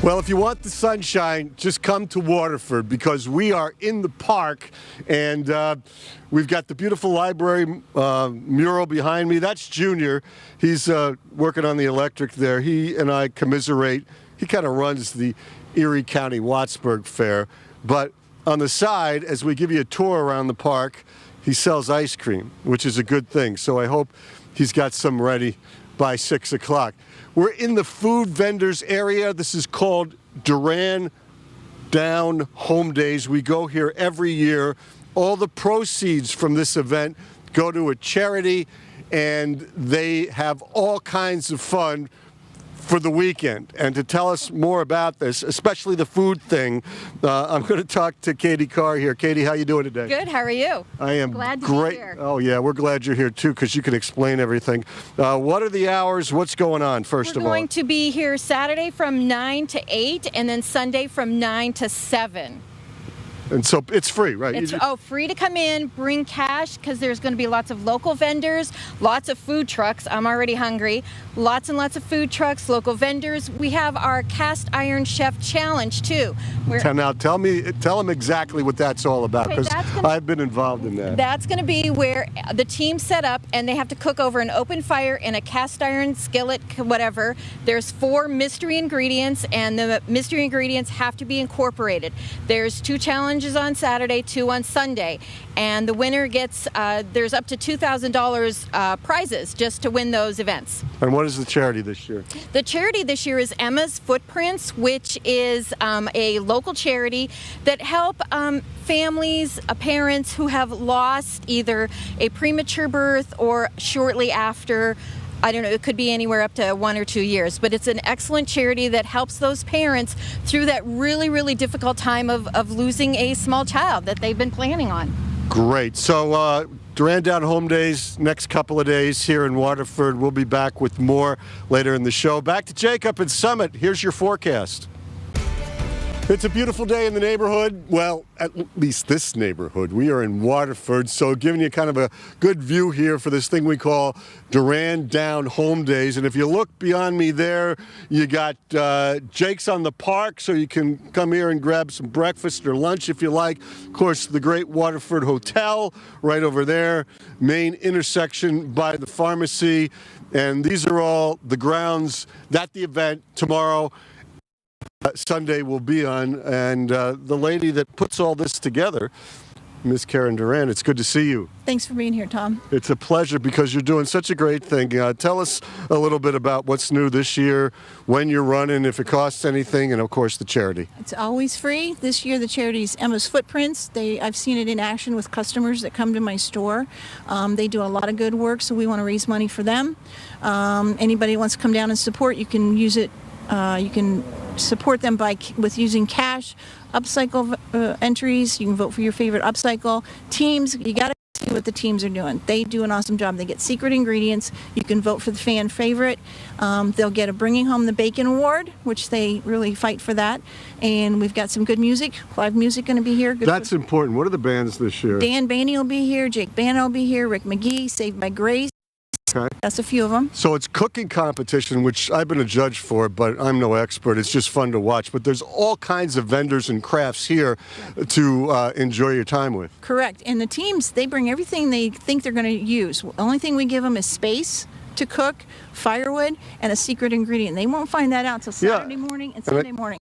Well, if you want the sunshine, just come to Waterford because we are in the park and we've got the beautiful library mural behind me. That's Junior. He's working on the electric there. He and I commiserate. He kind of runs the Erie County Wattsburg Fair. But on the side, as we give you a tour around the park, he sells ice cream, which is a good thing. So I hope he's got some ready by 6 o'clock. We're in the food vendors area. This is called Duran Down Home Days. We go here every year. All the proceeds from this event go to a charity, and they have all kinds of fun for the weekend. And to tell us more about this, especially the food thing, I'm going to talk to Katie Carr here. Katie, how you doing today? Good. How are you? I am glad to great. Be here. Oh yeah, we're glad you're here too because you can explain everything. What are the hours? What's going on? First of all, we're going to be here Saturday from 9 to 8, and then Sunday from 9 to 7. And so it's free, right? It's free to come in, bring cash, because there's going to be lots of local vendors, lots of food trucks. I'm already hungry. Lots and lots of food trucks, local vendors. We have our Cast Iron Chef Challenge, too. Now, tell them exactly what that's all about, because I've been involved in that. That's going to be where the team set up, and they have to cook over an open fire in a cast iron skillet, whatever. There's 4 mystery ingredients, and the mystery ingredients have to be incorporated. There's 2 challenges on Saturday, 2 on Sunday, and the winner gets there's up to $2,000 prizes just to win those events. And what is the charity this year? The charity this year is Emma's Footprints, which is a local charity that help families, parents who have lost either a premature birth or shortly after. I don't know, it could be anywhere up to 1 or 2 years, but it's an excellent charity that helps those parents through that really, really difficult time of losing a small child that they've been planning on. Great. So Duran Down Home Days, next couple of days here in Waterford. We'll be back with more later in the show. Back to Jacob at Summit. Here's your forecast. It's a beautiful day in the neighborhood. Well, at least this neighborhood. We are in Waterford, so giving you kind of a good view here for this thing we call Duran Down Home Days. And if you look beyond me there, you got Jake's on the park, so you can come here and grab some breakfast or lunch if you like. Of course, the Great Waterford Hotel right over there, main intersection by the pharmacy. And these are all the grounds that the event tomorrow Sunday will be on, and the lady that puts all this together, Miss Karen Duran, it's good to see you. Thanks for being here, Tom. It's a pleasure because you're doing such a great thing. Tell us a little bit about what's new this year, when you're running, if it costs anything, and of course the charity. It's always free. This year the charity is Emma's Footprints. I've seen it in action with customers that come to my store. They do a lot of good work, so we want to raise money for them. Anybody who wants to come down and support, you can use it. You can support them with using cash, upcycle entries. You can vote for your favorite upcycle teams. You got to see what the teams are doing. They do an awesome job. They get secret ingredients. You can vote for the fan favorite. They'll get a Bringing Home the Bacon Award, which they really fight for that. And we've got some good music, live music going to be here. That's important. What are the bands this year? Dan Baney will be here. Jake Banner will be here. Rick McGee, Saved by Grace. Okay. That's a few of them. So it's cooking competition, which I've been a judge for, but I'm no expert. It's just fun to watch. But there's all kinds of vendors and crafts here to enjoy your time with. Correct. And the teams, they bring everything they think they're going to use. The only thing we give them is space to cook, firewood, and a secret ingredient. They won't find that out until Saturday morning and Sunday morning.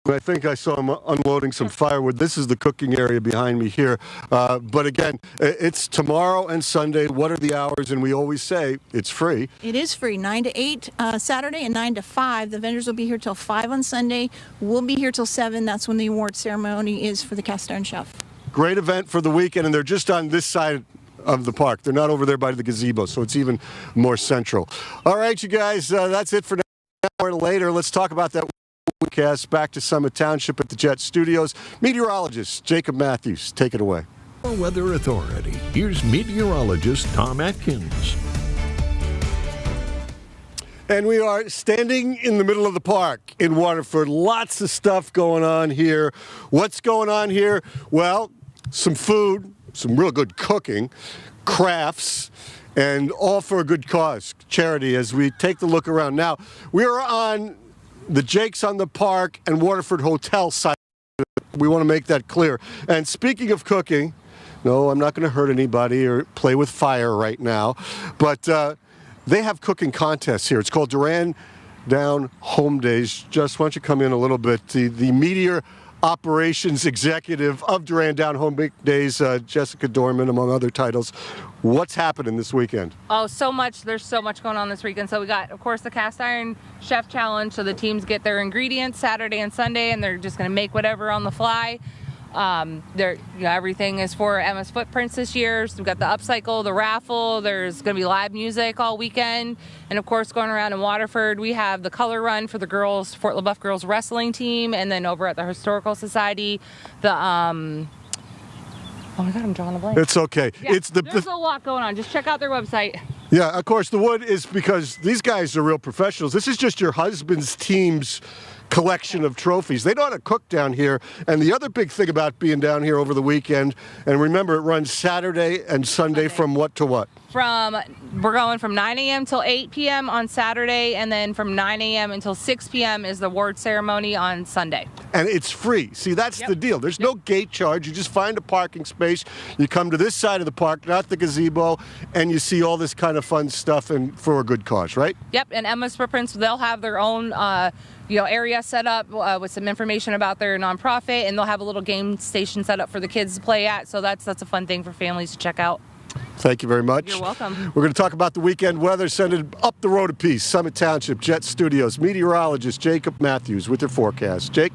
I think I saw him unloading some firewood. This is the cooking area behind me here. But again, it's tomorrow and Sunday. What are the hours? And we always say it's free. It is free, 9 to 8 Saturday and 9 to 5. The vendors will be here till 5 on Sunday. We'll be here till 7. That's when the award ceremony is for the Cast Iron Chef. Great event for the weekend, and they're just on this side of the park. They're not over there by the gazebo, so it's even more central. All right, you guys, that's it for now. An hour later, let's talk about that forecast. Back to Summit Township at the Jet Studios. Meteorologist Jacob Matthews, take it away. Weather Authority. Here's meteorologist Tom Atkins. And we are standing in the middle of the park in Waterford. Lots of stuff going on here. What's going on here? Well, some food, some real good cooking, crafts, and all for a good cause, charity, as we take the look around. Now, we are on the Jake's on the Park and Waterford Hotel side. We want to make that clear. And speaking of cooking, no, I'm not going to hurt anybody or play with fire right now, but they have cooking contests here. It's called Duran Down Home Days. Just why don't you come in a little bit? The media operations executive of Duran Down Home Days, Jessica Dorman, among other titles. What's happening this weekend? Oh, so much. There's so much going on this weekend. So we got, of course, the Cast Iron Chef Challenge. So the teams get their ingredients Saturday and Sunday, and they're just going to make whatever on the fly. Everything is for Emma's Footprints this year. So we've got the upcycle, the raffle. There's going to be live music all weekend. And of course, going around in Waterford, we have the color run for the girls, Fort LaBeouf girls wrestling team. And then over at the Historical Society, the, oh my God, I'm drawing a blank. It's okay. Yeah, there's a lot going on. Just check out their website. Yeah, of course, the wood is because these guys are real professionals. This is just your husband's team's collection of trophies. They know how to cook down here. And the other big thing about being down here over the weekend, and remember, it runs Saturday and Sunday from what to what? We're going from 9 a.m. till 8 p.m. on Saturday, and then from 9 a.m. until 6 p.m. is the award ceremony on Sunday. And it's free. See, that's the deal. There's no gate charge. You just find a parking space. You come to this side of the park, not the gazebo, and you see all this kind of fun stuff and for a good cause, right? Yep, and Emma's Footprints, they'll have their own area set up with some information about their nonprofit, and they'll have a little game station set up for the kids to play at. So that's a fun thing for families to check out. Thank you very much. You're welcome. We're going to talk about the weekend weather. Send it up the road a piece. Summit Township, Jet Studios, meteorologist Jacob Matthews with your forecast. Jake?